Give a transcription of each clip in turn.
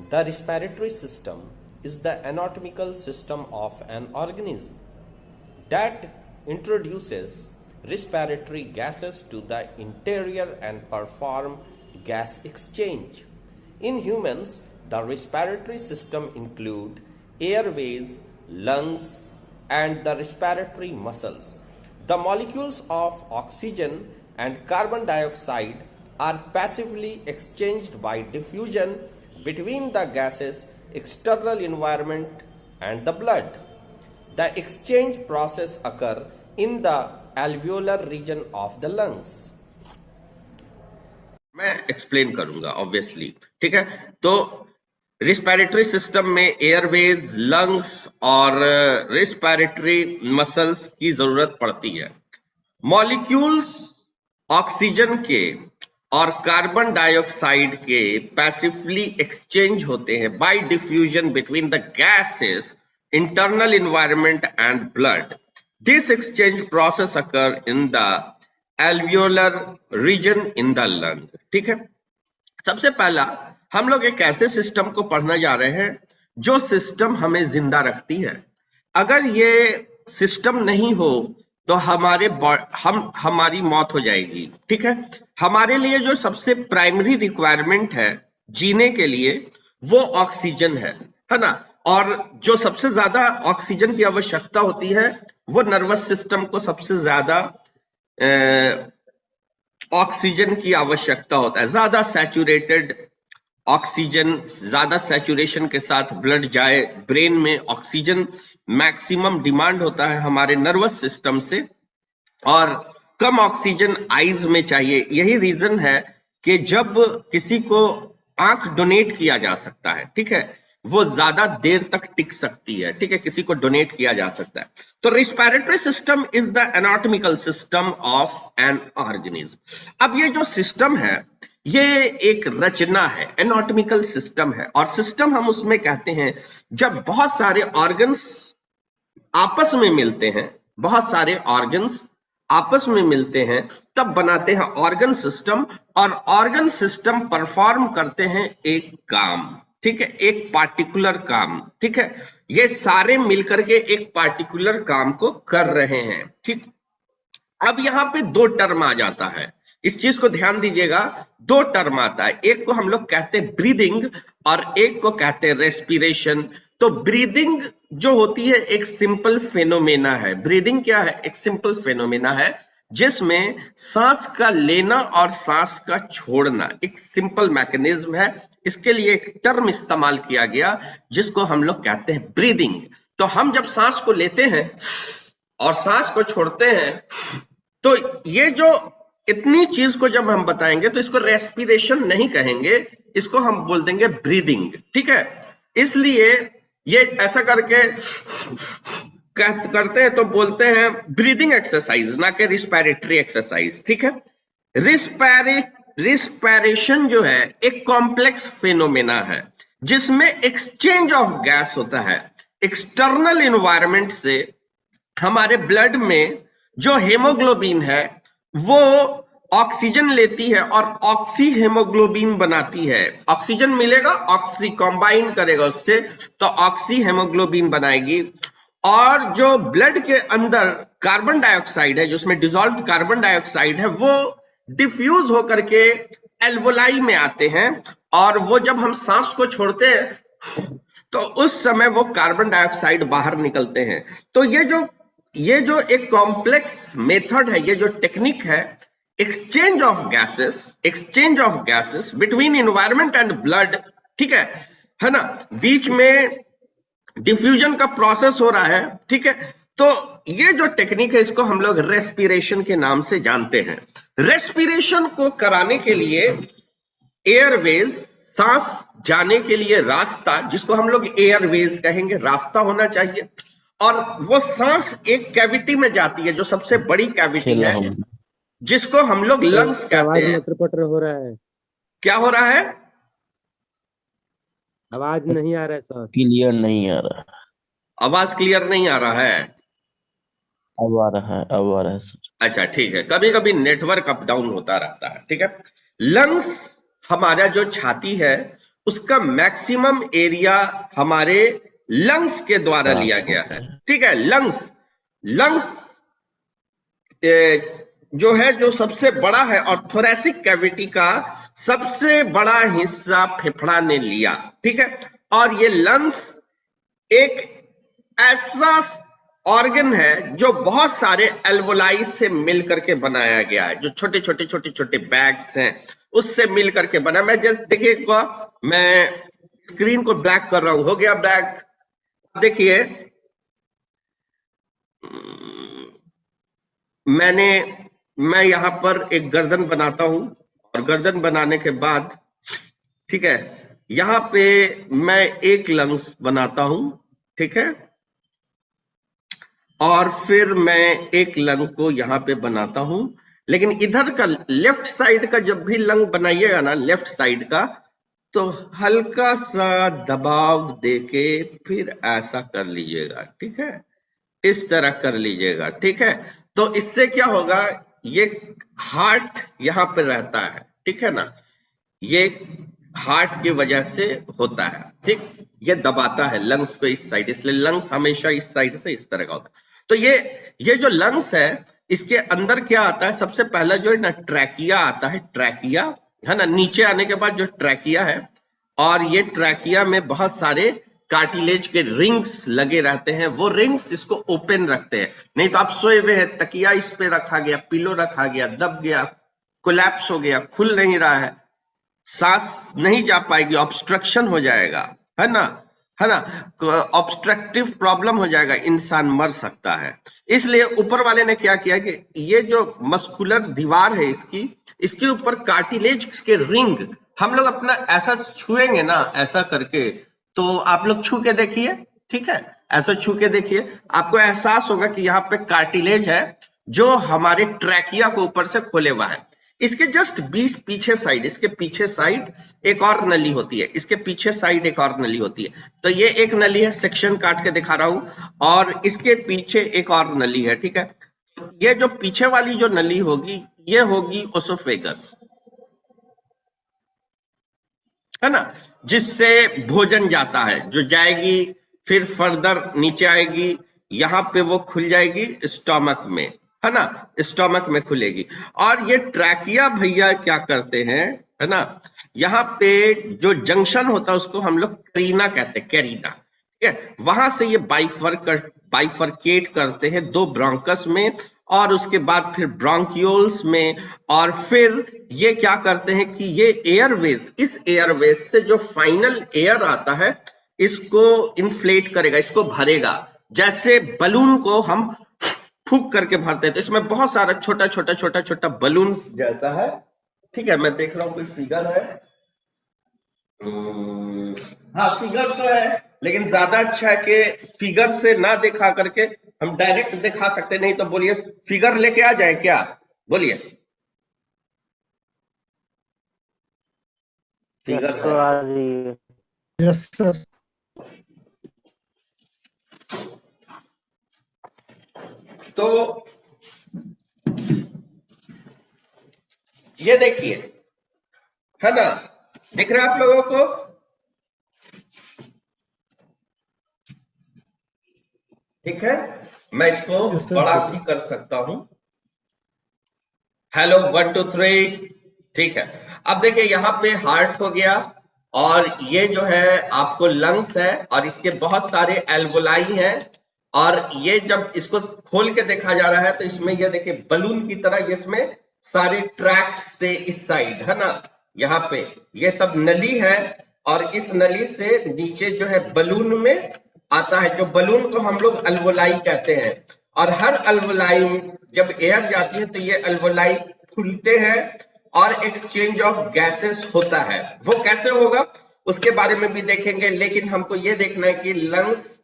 The respiratory system is the anatomical system of an organism that introduces respiratory gases to the interior and perform gas exchange. In humans, the respiratory system include airways, lungs, and the respiratory muscles. The molecules of oxygen and carbon dioxide are passively exchanged by diffusion between the gases, external environment, and the blood. The exchange process occur in the alveolar region of the lungs. मैं explain करूंगा obviously, ठीक है। तो respiratory system में Airways, lungs और respiratory muscles की जरूरत पड़ती है। मॉलिक्यूल्स ऑक्सीजन के और कार्बन डाइऑक्साइड के पैसिवली एक्सचेंज होते हैं bye diffusion between the gases, internal environment and blood. This exchange process occur in the alveolar region in the lung, ठीक है। सबसे पहला हम लोग एक ऐसे सिस्टम को पढ़ने जा रहे हैं जो सिस्टम हमें जिंदा रखती है। अगर ये सिस्टम नहीं हो तो हमारी मौत हो जाएगी, ठीक है। हमारे लिए जो सबसे प्राइमरी रिक्वायरमेंट है जीने के लिए वो ऑक्सीजन है ना। और जो सबसे ज्यादा ऑक्सीजन की आवश्यकता होती है वो नर्वस सिस्टम को सबसे ज्यादा ऑक्सीजन की आवश्यकता होता है। ज्यादा सैचुरेटेड ऑक्सीजन, ज्यादा सैचुरेशन के साथ ब्लड जाए ब्रेन में, ऑक्सीजन मैक्सिमम डिमांड होता है हमारे नर्वस सिस्टम से, और कम ऑक्सीजन आईज में चाहिए। यही रीजन है कि जब किसी को आंख डोनेट किया जा सकता है, ठीक है, वो ज्यादा देर तक टिक सकती है, ठीक है, किसी को डोनेट किया जा सकता है। तो respiratory system is the anatomical system of an organism. अब ये जो सिस्टम है ये एक रचना है, एनाटॉमिकल सिस्टम है। और सिस्टम हम उसमें कहते हैं जब बहुत सारे ऑर्गन्स आपस में मिलते हैं, बहुत सारे ऑर्गन्स आपस में मिलते हैं तब बनाते हैं ऑर्गन सिस्टम। और ऑर्गन सिस्टम परफॉर्म करते हैं एक काम, ठीक है, एक पार्टिकुलर काम, ठीक है। ये सारे मिलकर के एक पार्टिकुलर काम को कर रहे हैं, ठीक। अब यहां पे दो टर्म आ जाता है, इस चीज को ध्यान दीजिएगा। दो टर्म आता है, एक को हम लोग कहते हैं ब्रीदिंग और एक को कहते हैं रेस्पिरेशन। तो ब्रीदिंग जो होती है एक सिंपल फेनोमेना है। ब्रीदिंग क्या है? एक सिंपल फेनोमेना है जिसमें सांस का लेना और सांस का छोड़ना एक सिंपल मैकेनिज्म है। इसके लिए एक टर्म इस्तेमाल किया गया जिसको हम लोग कहते हैं ब्रीदिंग। तो हम जब सांस को लेते हैं और सांस को छोड़ते हैं तो ये जो इतनी चीज को जब हम बताएंगे तो इसको रेस्पिरेशन नहीं कहेंगे, इसको हम बोल देंगे ब्रीदिंग, ठीक है। इसलिए ये ऐसा करके करते हैं तो बोलते हैं ब्रीदिंग एक्सरसाइज, ना कि रिस्पिरेटरी एक्सरसाइज, ठीक है। रिस्पिरेशन जो है एक कॉम्प्लेक्स फेनोमेना है जिसमें एक्सचेंज ऑफ गैस होता है एक्सटर्नल एनवायरनमेंट से। हमारे ब्लड में जो हेमोग्लोबिन है वो ऑक्सीजन लेती है और ऑक्सी हेमोग्लोबिन बनाती है। ऑक्सीजन मिलेगा, ऑक्सी कंबाइन करेगा उससे तो ऑक्सी हेमोग्लोबिन बनाएगी। और जो ब्लड के अंदर कार्बन डाइऑक्साइड है, जो उसमें डिसॉल्व्ड कार्बन डाइऑक्साइड है, वो डिफ्यूज होकर के एल्वोलाई में आते हैं। और वो जब हम सांस को छोड़ते हैं तो उस समय वो कार्बन डाइऑक्साइड बाहर निकलते हैं। तो ये जो एक कॉम्प्लेक्स मेथड है, ये जो टेक्निक है, exchange of gases between environment and blood, ठीक है ना। बीच में डिफ्यूजन का प्रोसेस हो रहा है, ठीक है। तो ये जो टेक्निक है इसको हम लोग रेस्पिरेशन के नाम से जानते हैं। रेस्पिरेशन को कराने के लिए एयरवेज, सांस जाने के लिए रास्ता, जिसको हम लोग एयरवेज कहेंगे, रास्ता होना चाहिए। और वो सांस एक कैविटी में जाती है जो सबसे बड़ी कैविटी है जिसको हम लोग लंग्स कहते हैं। पटर हो रहा है, क्या हो रहा है? आवाज नहीं आ रहा है सर, क्लियर नहीं आ रहा। आवाज क्लियर नहीं आ रहा है? अब आ रहा है सर। अच्छा ठीक है, कभी कभी नेटवर्क अप डाउन होता रहता है, ठीक है। लंग्स, हमारा जो छाती है उसका मैक्सिमम एरिया हमारे लंग्स के द्वारा लिया गया है। ठीक है, लंग्स जो है जो सबसे बड़ा है, और थोरेसिक कैविटी का सबसे बड़ा हिस्सा फेफड़ा ने लिया। ठीक है, और ये लंग्स एक ऐसा ऑर्गन है जो बहुत सारे एल्वोलाई से मिलकर के बनाया गया है, जो छोटे छोटे बैग्स हैं उससे मिलकर के बना। मैं जस्ट देखिएगा, मैं स्क्रीन को ब्लैक कर रहा हूं, हो गया ब्लैक। देखिए मैं यहां पर एक गर्दन बनाता हूं, और गर्दन बनाने के बाद ठीक है, यहां पे मैं एक लंग्स बनाता हूं। ठीक है, और फिर मैं एक लंग को यहां पे बनाता हूं। लेकिन इधर का लेफ्ट साइड का जब भी लंग बनाइएगा ना, लेफ्ट साइड का, तो हल्का सा दबाव देके फिर ऐसा कर लीजिएगा। ठीक है, इस तरह कर लीजिएगा। ठीक है, तो इससे क्या होगा, ये हार्ट यहां पे रहता है। ठीक है ना, ये हार्ट की वजह से होता है। ठीक, ये दबाता है लंग्स को इस साइड, इसलिए लंग्स हमेशा इस साइड से इस तरह का होता है। तो ये जो लंग्स है, इसके अंदर क्या आता है, सबसे पहला जो है ना ट्रैकिया आता है। ट्रैकिया है ना, नीचे आने के बाद जो ट्रैकिया है, और ये ट्रैकिया में बहुत सारे कार्टिलेज के रिंग्स लगे रहते हैं। वो रिंग्स इसको ओपन रखते हैं, नहीं तो आप सोए हुए हैं, तकिया इस पे रखा गया, पिलो रखा गया, दब गया, कोलैप्स हो गया, खुल नहीं रहा है, सांस नहीं जा पाएगी, ऑब्स्ट्रक्शन हो जाएगा, है ना, ऑब्स्ट्रक्टिव प्रॉब्लम हो जाएगा, इंसान मर सकता है। इसलिए ऊपर वाले ने क्या किया कि ये जो मस्कुलर दीवार है इसके ऊपर कार्टिलेज के रिंग, हम लोग अपना ऐसा छुएंगे ना, ऐसा करके, तो आप लोग छू के देखिए। ठीक है, ऐसा छू के देखिए, आपको एहसास होगा कि यहाँ पे कार्टिलेज है जो हमारे ट्रैकिया को ऊपर से खोले हुआ है। इसके जस्ट बीच पीछे साइड, इसके पीछे साइड एक और नली होती है, इसके पीछे साइड एक और नली होती है। तो ये एक नली है, सेक्शन काट के दिखा रहा हूं, और इसके पीछे एक और नली है। ठीक है, ये जो पीछे वाली जो नली होगी, ये होगी ओसोफेगस, है ना, जिससे भोजन जाता है, जो जाएगी फिर फर्दर नीचे आएगी, यहां पे वो खुल जाएगी स्टोमक में, है ना, स्टोमक में खुलेगी। और ये ट्रैकिया भैया क्या करते हैं, है ना, यहाँ पे जो जंक्शन होता है उसको हम लोग कैरिना कहते हैं, कैरिना। ठीक है, वहां से ये बाइफरकेट करते हैं दो ब्रोंकस में, और उसके बाद फिर ब्रोंकियोल्स में, और फिर ये क्या करते हैं कि ये एयरवेज, इस एयरवेज से जो फाइनल एयर आता है इसको इन्फ्लेट करेगा, इसको भरेगा, जैसे बलून को हम फूक करके भरते हैं। तो इसमें बहुत सारा छोटा बलून जैसा है। ठीक है, मैं देख रहा हूं कोई फिगर है, हाँ फिगर तो है, लेकिन ज्यादा अच्छा है कि फिगर से ना दिखा करके हम डायरेक्ट दिखा सकते, नहीं तो बोलिए फिगर लेके आ जाए क्या, बोलिए। फिगर तो आ रही है। Yes sir. तो ये देखिए, है ना, दिख रहा है आप लोगों को, ठीक है, मैं इसको Yes, sir. बड़ा भी कर सकता हूं। हेलो 1 2 3, ठीक है। अब देखिए यहाँ पे हार्ट हो गया, और ये जो है आपको लंग्स है, और इसके बहुत सारे एल्वोलाई हैं, और ये जब इसको खोल के देखा जा रहा है तो इसमें ये देखिए बलून की तरह इसमें सारे ट्रैक्ट से इस साइड, है ना, यहाँ पे ये सब नली है, और इस नली से नीचे जो है बलून में आता है, जो बलून को हम लोग अल्वोलाई कहते हैं। और हर अल्वोलाई जब एयर जाती है तो ये अल्वोलाई खुलते हैं और एक्सचेंज ऑफ गैसेस होता है। वो कैसे होगा उसके बारे में भी देखेंगे, लेकिन हमको ये देखना है कि लंग्स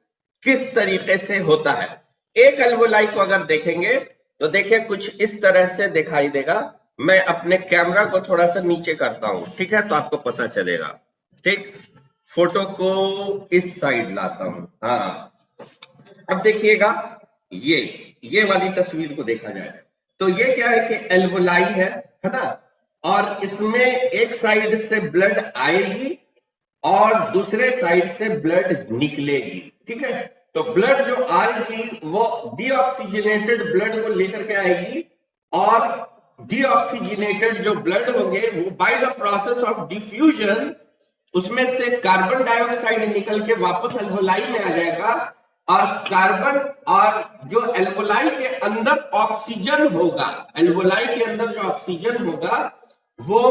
किस तरीके से होता है। एक अल्वोलाई को अगर देखेंगे तो देखिए कुछ इस तरह से दिखाई देगा। मैं अपने कैमरा को थोड़ा सा नीचे करता हूं, ठीक है, तो आपको पता चलेगा। ठीक, फोटो को इस साइड लाता हूं, हाँ, अब देखिएगा ये वाली तस्वीर को देखा जाए तो ये क्या है कि एल्वोलाई है ना, और इसमें एक साइड से ब्लड आएगी और दूसरे साइड से ब्लड निकलेगी, ठीक है। तो ब्लड जो आएगी वो डीऑक्सीजनेटेड ब्लड को लेकर के आएगी, और डीऑक्सीजनेटेड जो ब्लड होंगे वो by the process of diffusion उसमें से कार्बन डाइऑक्साइड निकल के वापस एल्वोलाई में आ जाएगा, और कार्बन और जो एल्वोलाई के अंदर ऑक्सीजन होगा, एल्वोलाई के अंदर जो ऑक्सीजन होगा वो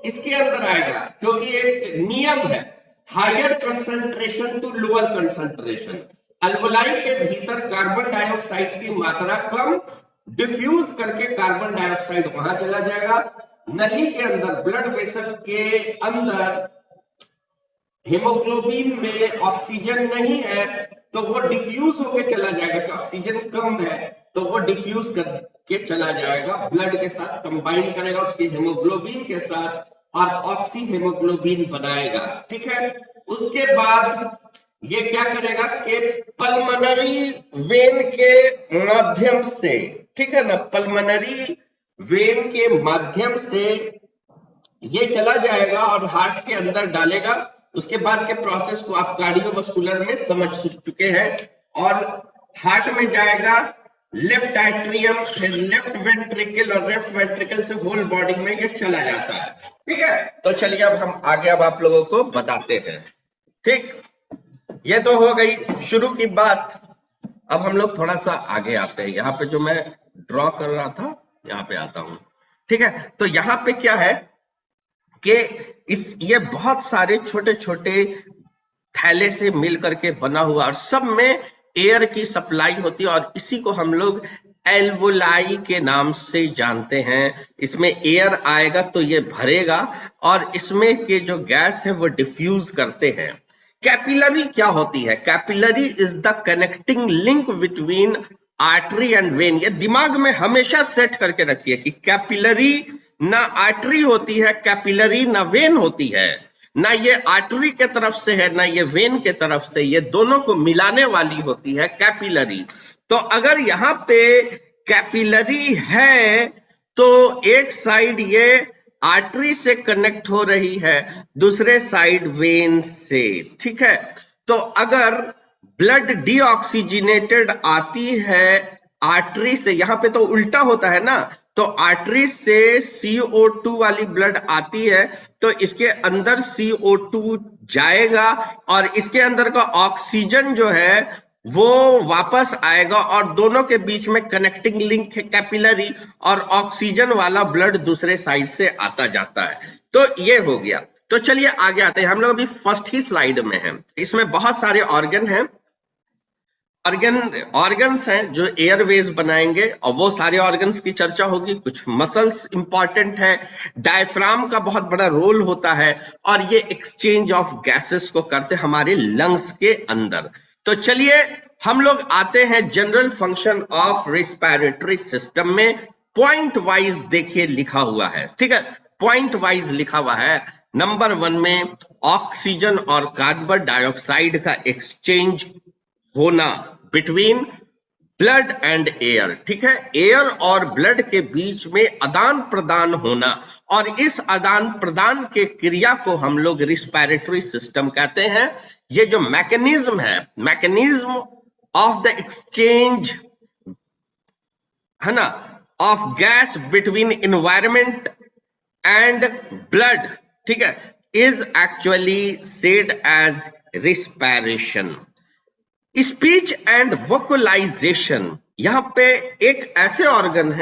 इसके अंदर आएगा, क्योंकि एक नियम है higher concentration to lower concentration. Alveoli के भीतर कार्बन डाइऑक्साइड की मात्रा कम, डिफ्यूज करके कार्बन डाइऑक्साइड वहां चला जाएगा। नली के अंदर ब्लड वेसल के अंदर हीमोग्लोबिन में ऑक्सीजन नहीं है तो वो डिफ्यूज होकर चला जाएगा, कि ऑक्सीजन कम है तो वो डिफ्यूज करके चला जाएगा, ब्लड के साथ कंबाइन करेगा उसके हीमोग्लोबिन के साथ और ऑक्सी हीमोग्लोबिन बनाएगा, ठीक है। उसके बाद ये क्या करेगा कि पल्मोनरी वेन के माध्यम से, ठीक है ना, पल्मोनरी वेन के माध्यम से ये चला जाएगा और हार्ट के अंदर डालेगा। उसके बाद के प्रोसेस को आप कार्डियोवास्कुलर में समझ चुके हैं, और हार्ट में जाएगा, लेफ्ट एट्रियम, फिर लेफ्ट वेंट्रिकल, और लेफ्ट वेंट्रिकल से होल बॉडी में ये चला जाता है, ठीक है। तो चलिए अब हम आगे अब आप लोगों को बताते हैं, ठीक। ये तो हो गई शुरू की बात। अब हम लोग थोड़ा सा आगे आते हैं, यहाँ पे जो मैं ड्रॉ कर रहा था यहाँ पे आता हूं, ठीक है। तो यहाँ पे क्या है कि ये बहुत सारे छोटे छोटे थैले से मिल करके बना हुआ, और सब में एयर की सप्लाई होती है, और इसी को हम लोग एल्वोलाई के नाम से जानते हैं। इसमें एयर आएगा तो ये भरेगा, और इसमें के जो गैस है वो डिफ्यूज करते हैं। कैपिलरी क्या होती है? Capillary is the connecting link between artery and when. ये दिमाग में हमेशा सेट करके रखिए कि कैपिलरी ना आर्टरी होती है, कैपिलरी ना वेन होती है, ना ये आर्टरी के तरफ से है ना ये वेन के तरफ से, ये दोनों को मिलाने वाली होती है कैपिलरी। तो अगर यहाँ पे कैपिलरी है तो एक साइड ये आर्टरी से कनेक्ट हो रही है, दूसरे साइड वेन से, ठीक है। तो अगर ब्लड डीऑक्सीजनेटेड आती है आर्टरी से, यहाँ पे तो उल्टा होता है ना, तो आर्टरी से CO2 वाली ब्लड आती है तो इसके अंदर CO2 जाएगा, और इसके अंदर का ऑक्सीजन जो है वो वापस आएगा, और दोनों के बीच में कनेक्टिंग लिंक है कैपिलरी, और ऑक्सीजन वाला ब्लड दूसरे साइड से आता जाता है। तो ये हो गया। तो चलिए आगे आते हैं, हम लोग अभी फर्स्ट ही स्लाइड में हैं। इसमें बहुत सारे ऑर्गन हैं, ऑर्गन्स हैं जो एयरवेज बनाएंगे, और वो सारे ऑर्गन्स की चर्चा होगी। कुछ मसल्स इंपॉर्टेंट है, डायफ्राम का बहुत बड़ा रोल होता है, और ये एक्सचेंज ऑफ गैसेस को करते हमारे लंग्स के अंदर। तो चलिए हम लोग आते हैं general function of respiratory system में। पॉइंट वाइज देखिए लिखा हुआ है, ठीक है, पॉइंट वाइज लिखा हुआ है। नंबर 1 में ऑक्सीजन और कार्बन डाइऑक्साइड का एक्सचेंज होना बिटवीन ब्लड एंड एयर, ठीक है, एयर और ब्लड के बीच में आदान प्रदान होना, और इस आदान प्रदान के क्रिया को हम लोग रिस्पिरेटरी सिस्टम कहते हैं। ये जो मैकेनिज्म है, मैकेनिज्म ऑफ द एक्सचेंज है ना of gas between environment and blood, ठीक है, is actually said as respiration. Speech and vocalization, यहाँ पे एक ऐसे ऑर्गन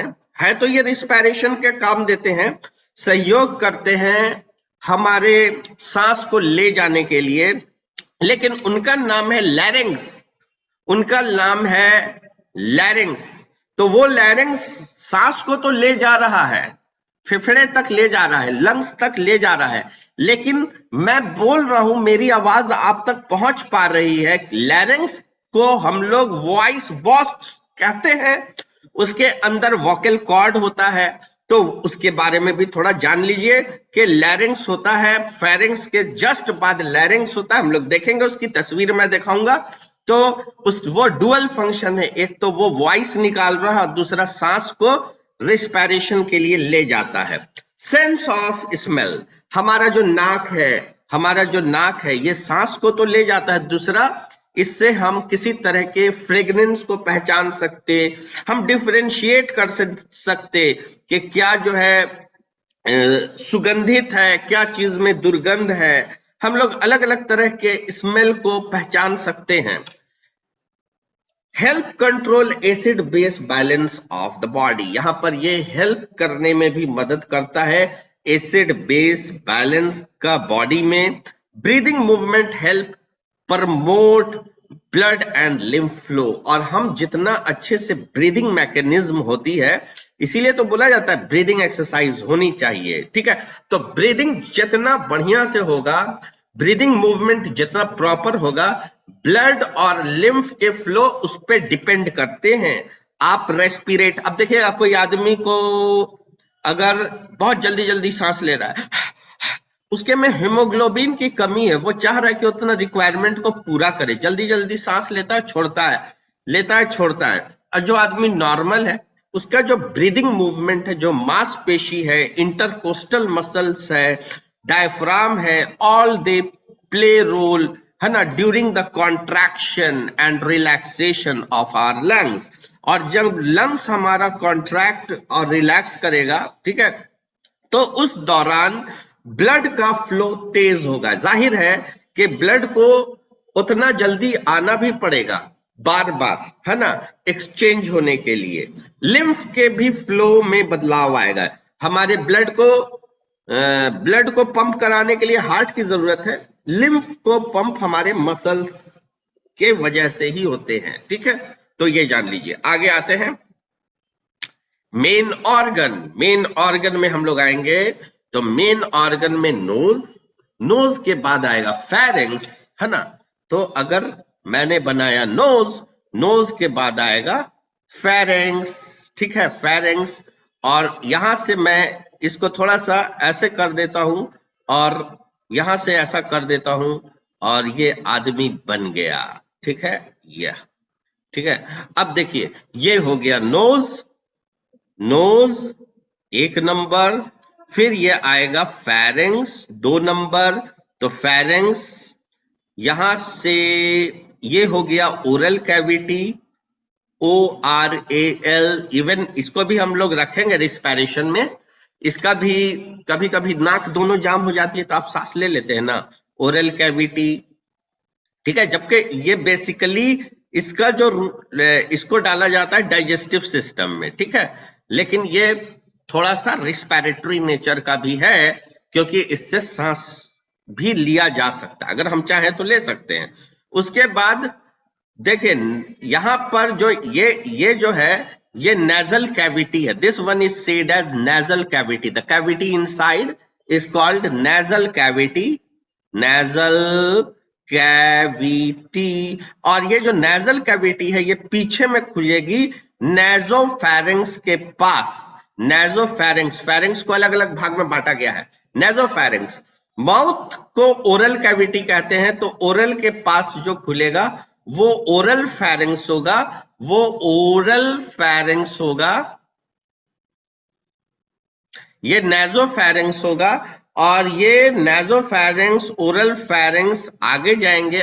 है तो ये रिस्पिरेशन के काम देते हैं, सहयोग करते हैं हमारे सांस को ले जाने के लिए, लेकिन उनका नाम है लैरिंग्स, उनका नाम है लैरिंग्स। तो वो लैरिंग्स सांस को तो ले जा रहा है, फेफड़े तक ले जा रहा है, लंग्स तक ले जा रहा है, लेकिन मैं बोल रहा हूं, मेरी आवाज आप तक पहुंच पा रही है। लैरिंग्स को हम लोग वॉइस बॉक्स कहते हैं, उसके अंदर वोकल कॉर्ड होता है, तो उसके बारे में भी थोड़ा जान लीजिए कि लैरिंग्स होता है, फेरिंग्स के जस्ट बाद लैरिंग्स होता है, हम लोग देखेंगे, उसकी तस्वीर मैं दिखाऊंगा। तो वो डुअल फंक्शन है, एक तो वो वॉइस निकाल रहा है, दूसरा सांस को रिस्पिरेशन के लिए ले जाता है। सेंस ऑफ स्मेल, हमारा जो नाक है हमारा जो नाक है ये सांस को तो ले जाता है, दूसरा इससे हम किसी तरह के फ्रेग्रेंस को पहचान सकते, हम डिफरेंशिएट कर सकते कि क्या जो है सुगंधित है, क्या चीज में दुर्गंध है, हम लोग अलग अलग तरह के स्मेल को पहचान सकते हैं। Help control acid base balance of the body, यहां पर ये हेल्प करने में भी मदद करता है एसिड बेस बैलेंस का बॉडी में। Breathing movement help promote blood and lymph flow, और हम जितना अच्छे से ब्रीदिंग मैकेनिज्म होती है, इसीलिए तो बोला जाता है ब्रीदिंग एक्सरसाइज होनी चाहिए, ठीक है। तो ब्रीदिंग जितना बढ़िया से होगा, ब्रीदिंग मूवमेंट जितना प्रॉपर होगा, ब्लड और लिम्फ के फ्लो उस पर डिपेंड करते हैं। आप रेस्पिरेट, अब देखिएगा कोई आदमी को अगर बहुत जल्दी जल्दी सांस ले रहा है, उसके में हीमोग्लोबिन की कमी है, वो चाह रहा है कि उतना रिक्वायरमेंट को पूरा करे, जल्दी जल्दी सांस लेता है छोड़ता है, लेता है छोड़ता है। और जो आदमी नॉर्मल है, उसका जो ब्रीदिंग मूवमेंट है, जो मांसपेशी है, इंटरकोस्टल मसल्स है, डायफ्राम है, ऑल दे प्ले रोल, है ना, during the contraction and relaxation of our lungs. और जब लंग्स हमारा कॉन्ट्रैक्ट और रिलैक्स करेगा, ठीक है, तो उस दौरान ब्लड का फ्लो तेज होगा। जाहिर है कि ब्लड को उतना जल्दी आना भी पड़ेगा बार बार, है ना, एक्सचेंज होने के लिए। लिम्फ के भी फ्लो में बदलाव आएगा। हमारे ब्लड को पंप कराने के लिए हार्ट की जरूरत है, लिम्फ को पंप हमारे मसल्स के वजह से ही होते हैं, ठीक है। तो ये जान लीजिए। आगे आते हैं मेन ऑर्गन में हम लोग आएंगे। तो मेन ऑर्गन में नोज के बाद आएगा फेरिंग्स, है ना। तो अगर मैंने बनाया नोज के बाद आएगा फेरिंग्स, ठीक है, फेरिंग्स। और यहां से मैं इसको थोड़ा सा ऐसे कर देता हूं और यहां से ऐसा कर देता हूं, और ये आदमी बन गया, ठीक है, यह, ठीक है। अब देखिए, ये हो गया नोज 1 नंबर, फिर ये आएगा फेरिंग्स 2 नंबर। तो फेरिंग्स, यहां से ये हो गया ओरल कैविटी, ORAL, इवन इसको भी हम लोग रखेंगे रिस्पायरेशन में। इसका भी कभी कभी नाक दोनों जाम हो जाती है तो आप सांस ले लेते हैं ना, ओरल कैविटी, ठीक है। जबकि ये बेसिकली इसका जो इसको डाला जाता है डाइजेस्टिव सिस्टम में, ठीक है, लेकिन ये थोड़ा सा रिस्पायरेटरी नेचर का भी है, क्योंकि इससे सांस भी लिया जा सकता है, अगर हम चाहें तो ले सकते हैं। उसके बाद देखिए, यहां पर जो ये जो है, ये नेजल कैविटी है। This one is said as nasal cavity. The cavity inside is called nasal cavity, और ये जो नेजल कैविटी है, ये पीछे में खुलेगी नेजोफेरिंग्स के पास। नेजोफेरिंग्स, फेरिंग्स को अलग अलग भाग में बांटा गया है। नेजोफेरिंग्स, माउथ को ओरल कैविटी कहते हैं, तो ओरल के पास जो खुलेगा वो ओरल फेरिंग्स होगा, वो ओरल फेरिंग्स होगा, ये नेजोफेरिंग्स होगा। और ये नेजोफेरिंग्स, ओरल फेरिंग्स आगे जाएंगे,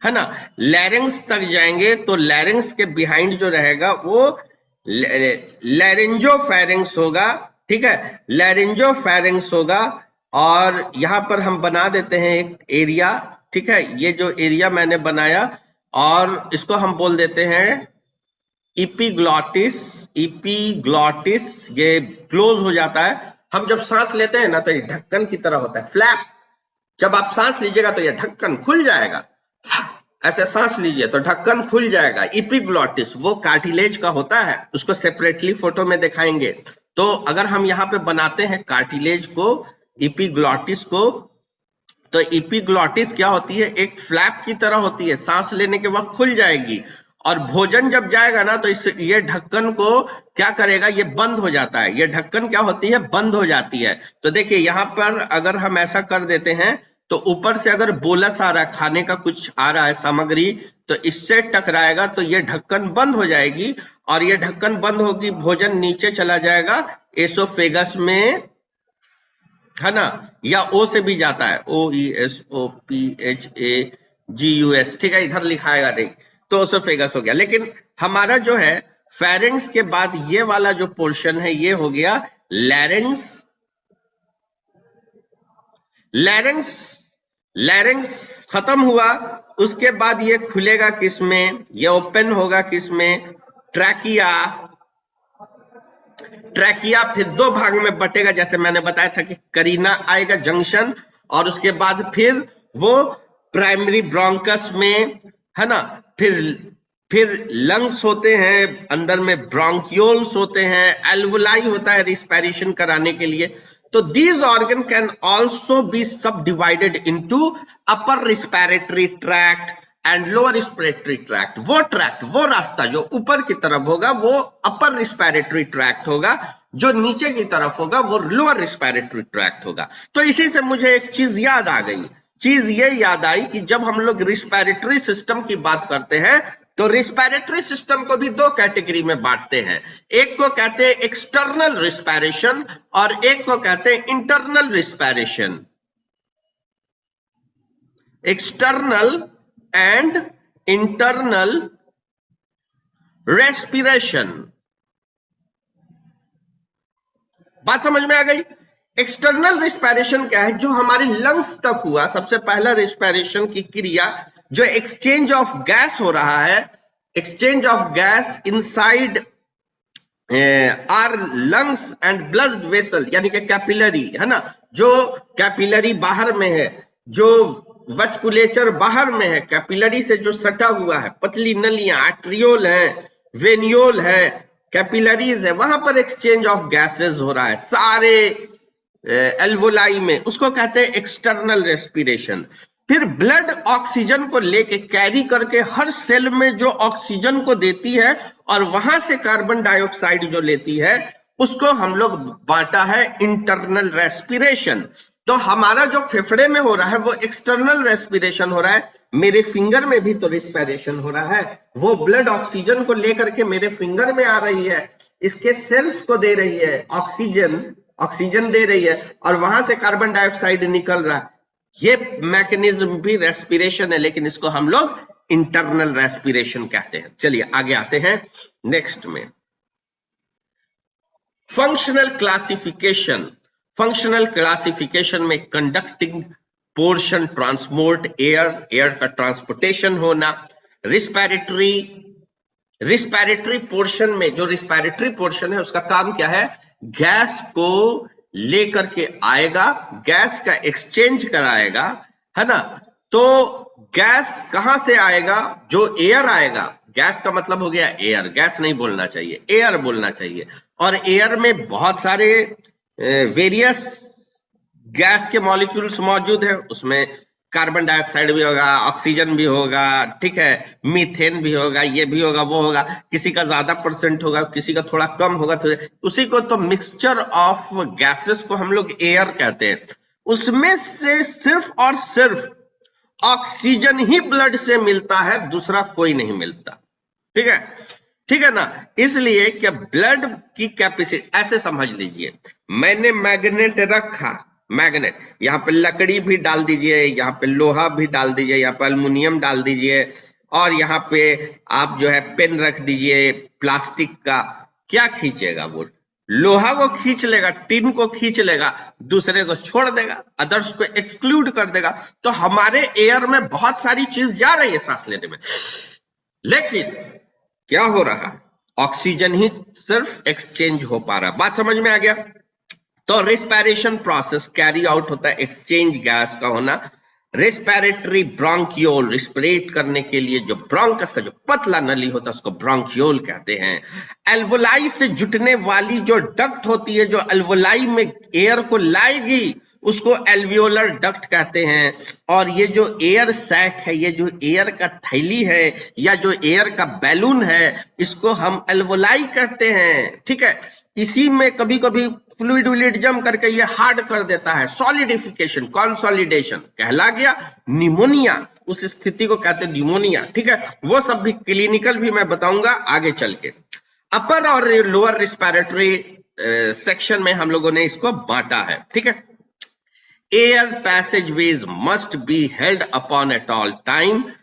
है ना, लैरिंग्स तक जाएंगे। तो लैरिंग्स के बिहाइंड जो रहेगा वो लैरिंजोफेरिंग्स होगा, ठीक है, लैरिंजोफेरिंग्स होगा। और यहां पर हम बना देते हैं एक एरिया, ठीक है, ये जो एरिया मैंने बनाया, और इसको हम बोल देते हैं इपीग्लॉटिस। ये क्लोज हो जाता है। हम जब सांस लेते हैं ना, तो ये ढक्कन की तरह होता है, फ्लैप। जब आप सांस लीजिएगा तो ये ढक्कन खुल जाएगा, ऐसे सांस लीजिए तो ढक्कन खुल जाएगा। इपीग्लॉटिस वो कार्टिलेज का होता है, उसको सेपरेटली फोटो में दिखाएंगे। तो अगर हम यहाँ पे बनाते हैं कार्टिलेज को, इपीग्लॉटिस को, तो इपीग्लॉटिस क्या होती है, एक फ्लैप की तरह होती है, सांस लेने के वक्त खुल जाएगी। और भोजन जब जाएगा ना, तो ये ढक्कन को क्या करेगा, ये बंद हो जाता है। ये ढक्कन क्या होती है, बंद हो जाती है। तो देखिए, यहाँ पर अगर हम ऐसा कर देते हैं, तो ऊपर से अगर बोलस आ रहा है, खाने का कुछ आ रहा है सामग्री, तो इससे टकराएगा तो ये ढक्कन बंद हो जाएगी। और ये ढक्कन बंद होगी, भोजन नीचे चला जाएगा एसोफेगस में, है ना, या ओ से भी जाता है, OESOPHAGUS, ठीक है, इधर लिखाएगा नहीं तो ओसोफेगस हो गया। लेकिन हमारा जो है फेरेंक्स के बाद ये वाला जो पोर्शन है ये हो गया लैरिंग्स। लैरिंग्स लैरिंग्स खत्म हुआ, उसके बाद ये खुलेगा किसमें, ये ओपन होगा किसमें, ट्रैकिया। ट्रैकिया फिर दो भाग में बटेगा, जैसे मैंने बताया था कि करीना आएगा जंक्शन, और उसके बाद फिर वो प्राइमरी ब्रोंकस में, है ना, फिर लंग्स होते हैं, अंदर में ब्रोंकियोल्स होते हैं, एल्वुलाई होता है रिस्पिरेशन कराने के लिए। तो these organ can also be subdivided into upper respiratory tract and lower respiratory tract. वो रास्ता जो ऊपर की तरफ होगा वो अपर रिस्पिरेटरी ट्रैक्ट होगा, जो नीचे की तरफ होगा वो लोअर रिस्पिरेटरी ट्रैक्ट होगा। तो इसी से मुझे एक चीज याद आ गई, चीज ये याद आई कि जब हम लोग रिस्पिरेटरी सिस्टम की बात करते हैं तो रिस्पिरेटरी सिस्टम को भी दो कैटेगरी में बांटते हैं। एक को कहते हैं एक्सटर्नल रिस्पिरेशन और एक को कहते हैं internal respiration. External and internal respiration, बात समझ में आ गई। एक्सटर्नल रिस्पिरेशन क्या है, जो हमारे लंग्स तक हुआ, सबसे पहला रिस्पिरेशन की क्रिया जो एक्सचेंज ऑफ गैस हो रहा है, exchange of gas inside our lungs and blood vessel, यानी कि कैपिलरी, है ना, जो कैपिलरी बाहर में है, जो वस्कुलेचर बाहर में है, कैपिलरी से जो सटा हुआ है, पतली नलियां, आर्ट्रियोल है, वेनियोल है, कैपिलरीज है, वहां पर एक्सचेंज ऑफ गैसेस हो रहा है सारे एल्वोलाई में, उसको कहते हैं एक्सटर्नल रेस्पिरेशन। फिर ब्लड ऑक्सीजन को लेके कैरी करके हर सेल में जो ऑक्सीजन को देती है और वहां से कार्बन डाइऑक्साइड जो लेती है, उसको हम लोग बांटा है इंटरनल रेस्पिरेशन। तो हमारा जो फेफड़े में हो रहा है वो एक्सटर्नल रेस्पिरेशन हो रहा है, मेरे फिंगर में भी तो रेस्पिरेशन हो रहा है, वो ब्लड ऑक्सीजन को लेकर के मेरे फिंगर में आ रही है, इसके सेल्स को दे रही है, ऑक्सीजन दे रही है, और वहां से कार्बन डाइऑक्साइड निकल रहा है। ये मैकेनिज्म भी रेस्पिरेशन है, लेकिन इसको हम लोग इंटरनल रेस्पिरेशन कहते हैं। चलिए आगे आते हैं नेक्स्ट में। फंक्शनल क्लासिफिकेशन, फंक्शनल क्लासिफिकेशन में conducting portion transport air, air का ट्रांसपोर्टेशन होना, रिस्पिरेटरी पोर्शन में, जो रिस्पिरेटरी पोर्शन है उसका काम क्या है, गैस को लेकर के आएगा, गैस का एक्सचेंज कराएगा, है ना। तो गैस कहां से आएगा, जो एयर आएगा, गैस का मतलब हो गया एयर, गैस नहीं बोलना चाहिए, एयर बोलना चाहिए। और एयर में बहुत सारे वेरियस गैस के मॉलिक्यूल्स मौजूद है, उसमें कार्बन डाइऑक्साइड भी होगा, ऑक्सीजन भी होगा, ठीक है, मीथेन भी होगा, ये भी होगा, वो होगा, किसी का ज्यादा परसेंट होगा, किसी का थोड़ा कम होगा, तो उसी को तो मिक्सचर ऑफ गैसेस को हम लोग एयर कहते हैं। उसमें से सिर्फ और सिर्फ ऑक्सीजन ही ब्लड से मिलता है, दूसरा कोई नहीं मिलता, ठीक है, ठीक है ना। इसलिए कि ब्लड की कैपेसिटी, ऐसे समझ लीजिए, मैंने मैग्नेट रखा, मैग्नेट, यहाँ पे लकड़ी भी डाल दीजिए, यहाँ पे लोहा भी डाल दीजिए, यहाँ पे अल्युमिनियम डाल दीजिए, और यहाँ पे आप जो है पेन रख दीजिए प्लास्टिक का, क्या खींचेगा वो, लोहा को खींच लेगा, टिन को खींच लेगा, दूसरे को छोड़ देगा, अदर्स को एक्सक्लूड कर देगा। तो हमारे एयर में बहुत सारी चीज जा रही है सांस लेने में, लेकिन क्या हो रहा है, ऑक्सीजन ही सिर्फ एक्सचेंज हो पा रहा है। बात समझ में आ गया। तो रेस्पिरेशन प्रोसेस कैरी आउट होता है एक्सचेंज गैस का होना। रेस्पिरेटरी ब्रोंकियोल, रिस्पिरेट करने के लिए जो ब्रोंकस का जो पतला नली होता है उसको ब्रोंकियोल कहते हैं। एल्वोलाई से जुटने वाली जो डक्ट होती है, जो एल्वोलाई में एयर को लाएगी, उसको एल्वियोलर डक्ट कहते हैं। और ये जो एयर सैक है, ये जो एयर का थैली है या जो एयर का बैलून है, इसको हम एल्वोलाई कहते हैं, ठीक है। इसी में कभी कभी फ्लूइड विलिड जम करके ये हार्ड कर देता है, सॉलिडिफिकेशन, कंसोलिडेशन, कहला गया निमोनिया, उस स्थिति को कहते हैं निमोनिया, ठीक है। वो सब भी क्लिनिकल भी मैं बताऊंगा आगे चल के। अपर और लोअर रिस्पिरेटरी सेक्शन में हम लोगों ने इसको बांटा है, ठीक है। air passageways must be held upon at all time.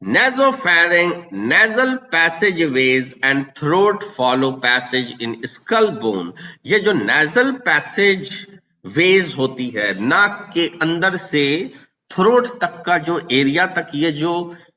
Nasopharynx, nasal passageways and throat follow passage in skull bone. ये जो nasal passageways होती है, नाक के अंदर से थ्रोट तक का जो एरिया तक ये जो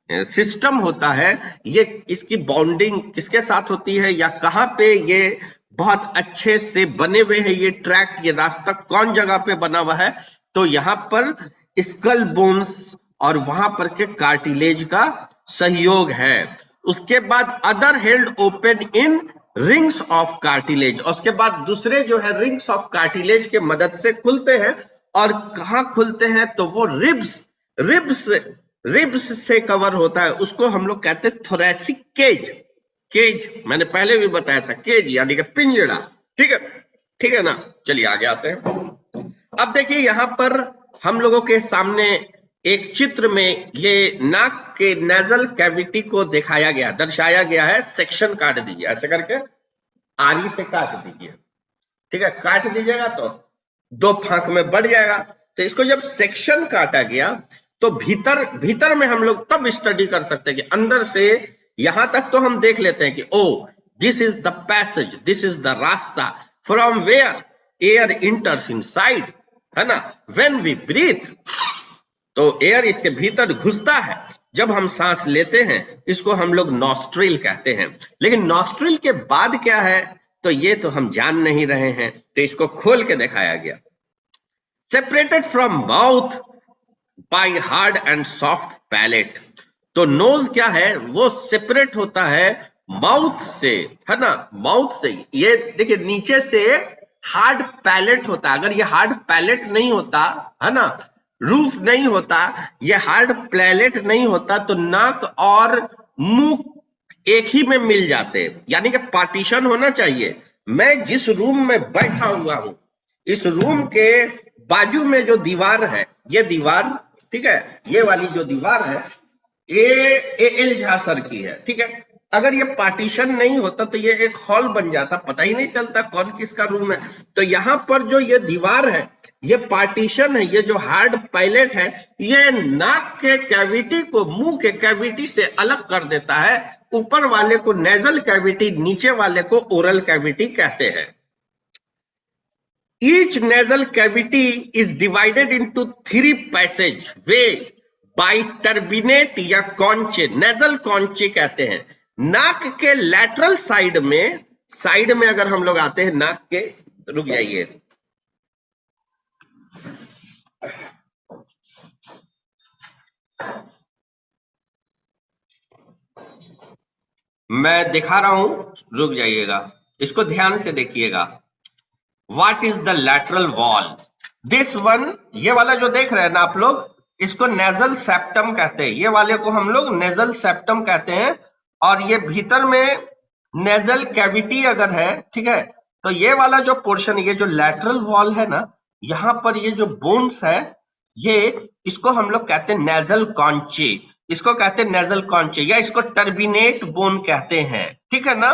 सिस्टम होता है, ये इसकी बाउंडिंग किसके साथ होती है या कहाँ पे ये बहुत अच्छे से बने हुए हैं, ये ट्रैक्ट, ये रास्ता कौन जगह पे बना हुआ है? तो यहाँ पर स्कल बोन्स और वहां पर के कार्टिलेज का सहयोग है। उसके बाद other held open in rings of cartilage, उसके बाद दूसरे जो है रिंग्स ऑफ कार्टिलेज के मदद से खुलते हैं। और कहाँ खुलते हैं? तो वो रिब्स से कवर होता है, उसको हम लोग कहते हैं थोरेसिक केज। केज मैंने पहले भी बताया था, केज यानी कि पिंजड़ा। ठीक है ना। चलिए आगे आते हैं। अब देखिए यहां पर हम लोगों के सामने एक चित्र में ये नाक के नेजल कैविटी को दिखाया गया, दर्शाया गया है। सेक्शन काट दीजिए, ऐसे करके आरी से काट दीजिए। ठीक है, काट दीजिएगा तो 2 फांक में बढ़ जाएगा। तो इसको जब सेक्शन काटा गया तो भीतर में हम लोग तब स्टडी कर सकते हैं कि अंदर से यहां तक तो हम देख लेते हैं कि oh this is the passage, this is the रास्ता from where air enters inside, है ना। व्हेन वी ब्रीथ, तो एयर इसके भीतर घुसता है। जब हम सांस लेते हैं इसको हम लोग नॉस्ट्रिल कहते हैं। लेकिन नॉस्ट्रिल के बाद क्या है तो ये तो हम जान नहीं रहे हैं, तो इसको खोल के दिखाया गया। Separated from mouth by hard and soft palate, तो नोज क्या है वो सेपरेट होता है माउथ से, है ना। माउथ से ये देखिए नीचे से हार्ड पैलेट होता है। अगर ये हार्ड पैलेट नहीं होता, है ना, रूफ नहीं होता, ये हार्ड पैलेट नहीं होता, तो नाक और मुंह एक ही में मिल जाते, यानी कि पार्टीशन होना चाहिए। मैं जिस रूम में बैठा हुआ हूं, इस रूम के बाजू में जो दीवार है, ये दीवार, ठीक है, ये वाली जो दीवार है ये एल झा सर की है। ठीक है, अगर ये पार्टीशन नहीं होता तो ये एक हॉल बन जाता, पता ही नहीं चलता कौन किसका रूम है। तो यहां पर जो ये दीवार है, ये पार्टीशन है, ये जो हार्ड पैलेट है, ये नाक के कैविटी को मुंह के कैविटी से अलग कर देता है। ऊपर वाले को नेजल कैविटी, नीचे वाले को ओरल कैविटी कहते हैं। Each nasal cavity is divided into 3 passage way by turbinate या कॉन्चे, नेजल कॉन्चे कहते हैं। नाक के लैटरल साइड में अगर हम लोग आते हैं नाक के, रुक जाइए, मैं दिखा रहा हूं, रुक जाइएगा, इसको ध्यान से देखिएगा। What is the lateral wall? This one, ये वाला जो देख रहे हैं ना आप लोग, इसको नेजल सेप्टम कहते हैं। ये वाले को हम लोग नेजल सेप्टम कहते हैं। और ये भीतर में नेजल कैविटी अगर है, ठीक है, तो ये वाला जो पोर्शन, ये जो लैटरल वॉल है ना, यहां पर ये जो बोन्स है, ये इसको हम लोग कहते हैं नेजल कॉन्चे, इसको कहते हैं नेजल कॉन्चे, या इसको टर्बिनेट बोन कहते हैं। ठीक है ना,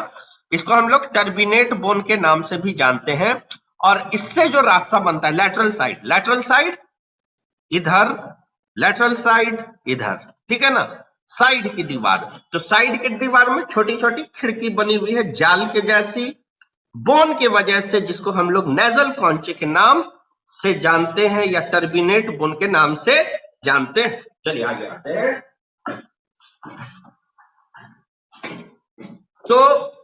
इसको हम लोग टर्बिनेट बोन के नाम से भी जानते हैं। और इससे जो रास्ता बनता है लैटरल साइड इधर, लैटरल साइड इधर, ठीक है ना, साइड की दीवार। तो साइड की दीवार में छोटी छोटी खिड़की बनी हुई है जाल के जैसी, बोन की वजह से, जिसको हम लोग नेजल कॉन्चे के नाम से जानते हैं या टर्बिनेट बोन के नाम से जानते हैं। चलिए आगे आते हैं। तो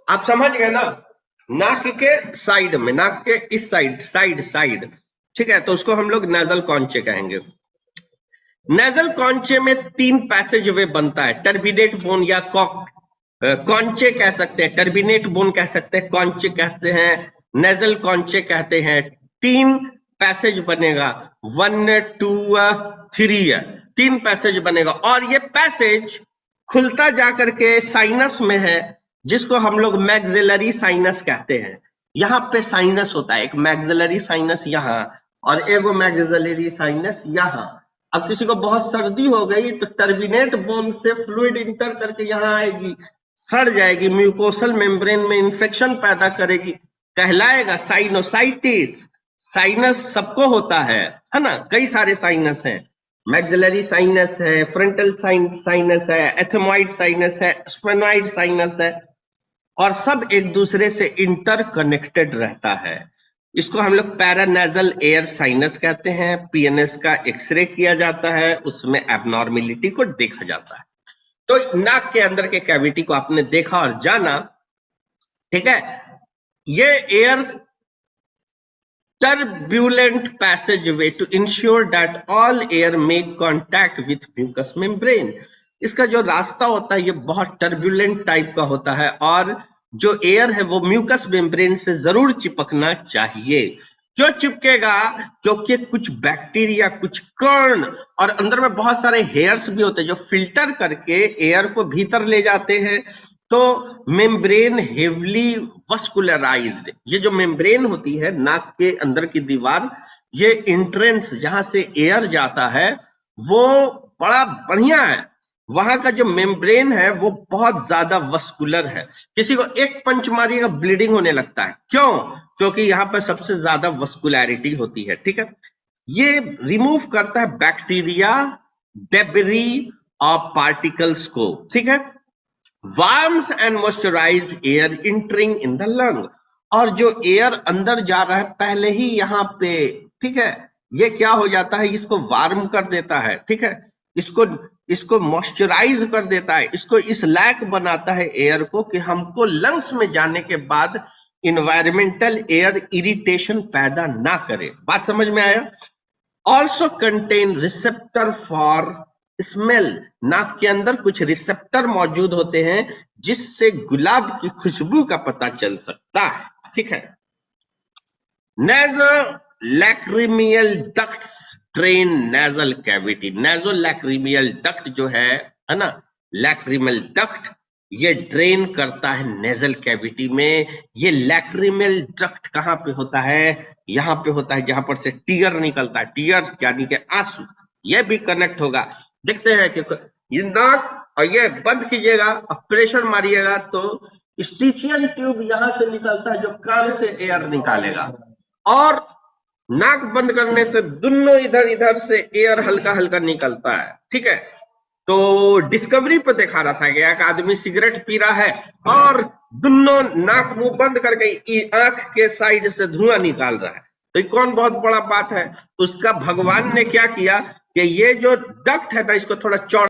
आप समझ गए ना, नाक के साइड में, नाक के इस साइड, ठीक है, तो उसको हम लोग नेजल कॉन्चे कहेंगे। नेजल कॉन्चे में 3 पैसेज वे बनता है। टर्बिनेट बोन या कॉन्चे कह सकते हैं, टर्बिनेट बोन कह सकते हैं, कॉन्चे कहते हैं, नेजल कॉन्चे कहते हैं। 3 पैसेज बनेगा, 1 2 3, 3 पैसेज बनेगा। और ये पैसेज खुलता जाकर के साइनस में है, जिसको हम लोग मैक्सिलरी साइनस कहते हैं। यहाँ पे साइनस होता है, एक मैक्सिलरी साइनस यहाँ और एगो मैक्सिलरी साइनस यहाँ। अब किसी को बहुत सर्दी हो गई तो टर्बिनेट बोन से फ्लूइड इंटर करके यहाँ आएगी, सड़ जाएगी, म्यूकोसल मेम्ब्रेन में इंफेक्शन पैदा करेगी, कहलाएगा साइनोसाइटिस। साइनस सबको होता है ना, कई सारे साइनस हैं, मैक्सिलरी साइनस है, फ्रंटल साइनस है, एथमॉइड साइनस है, स्फेनॉइड साइनस है, और सब एक दूसरे से इंटरकनेक्टेड रहता है। इसको हम लोग पैरानेजल एयर साइनस कहते हैं। पीएनएस का एक्सरे किया जाता है, उसमें एबनॉर्मेलिटी को देखा जाता है। तो नाक के अंदर के कैविटी को आपने देखा और जाना, ठीक है। ये air turbulent passageway to ensure that all air make contact with mucous membrane। इसका जो रास्ता होता है ये बहुत टर्बुलेंट टाइप का होता है, और जो एयर है वो म्यूकस मेम्ब्रेन से जरूर चिपकना चाहिए। क्यों चिपकेगा? क्योंकि कुछ बैक्टीरिया, कुछ कण और अंदर में बहुत सारे हेयर्स भी होते हैं जो फिल्टर करके एयर को भीतर ले जाते हैं। तो मेम्ब्रेन हेवली वस्कुलराइज्ड, ये जो मेम्ब्रेन होती है नाक के अंदर की दीवार, ये इंट्रेंस जहां से एयर जाता है वो बड़ा बढ़िया है। वहां का जो मेम्ब्रेन है वो बहुत ज्यादा वस्कुलर है। किसी को एक पंच मारिएगा ब्लीडिंग होने लगता है। क्यों? क्योंकि यहाँ पर सबसे ज्यादा वस्कुलैरिटी होती है, ठीक है। ये रिमूव करता है बैक्टीरिया, डेब्री और पार्टिकल्स को, ठीक है। Warms and moisturize air entering in the lung, और जो एयर अंदर जा रहा है पहले ही यहाँ पे, ठीक है, ये क्या हो जाता है, इसको वार्म कर देता है, ठीक है, इसको मॉइस्चराइज कर देता है, इसको इस लायक बनाता है एयर को कि हमको लंग्स में जाने के बाद इन्वायरमेंटल एयर इरिटेशन पैदा ना करे। बात समझ में आया? Also contain receptor for smell, नाक के अंदर कुछ रिसेप्टर मौजूद होते हैं जिससे गुलाब की खुशबू का पता चल सकता है, ठीक है। Nasolacrimal ducts drain nasal cavity. Nasolacrimal duct जो है ना, लैक्रिमल डक्ट, ये ड्रेन करता है नेजल कैविटी में। ये लैक्रिमल डक्ट कहां पे होता है? यहां पे होता है जहां पर से टीयर निकलता है, टीयर यानी कि आंसू, ये भी कनेक्ट होगा। देखते हैं कि ये नाक और ये बंद कीजिएगा, प्रेशर मारिएगा तो स्टिचियन ट्यूब यहां से निकलता है जो कान से एयर निकालेगा, और नाक बंद करने से दोनों इधर से एयर हल्का हल्का निकलता है, ठीक है। तो डिस्कवरी पे दिखा रहा था कि एक आदमी सिगरेट पी रहा है और दोनों नाक मुंह बंद करके आंख के साइड से धुआं निकाल रहा है। तो ये कौन बहुत बड़ा बात है? उसका भगवान ने क्या किया कि ये जो डक्ट है ना, इसको थोड़ा चौड़ा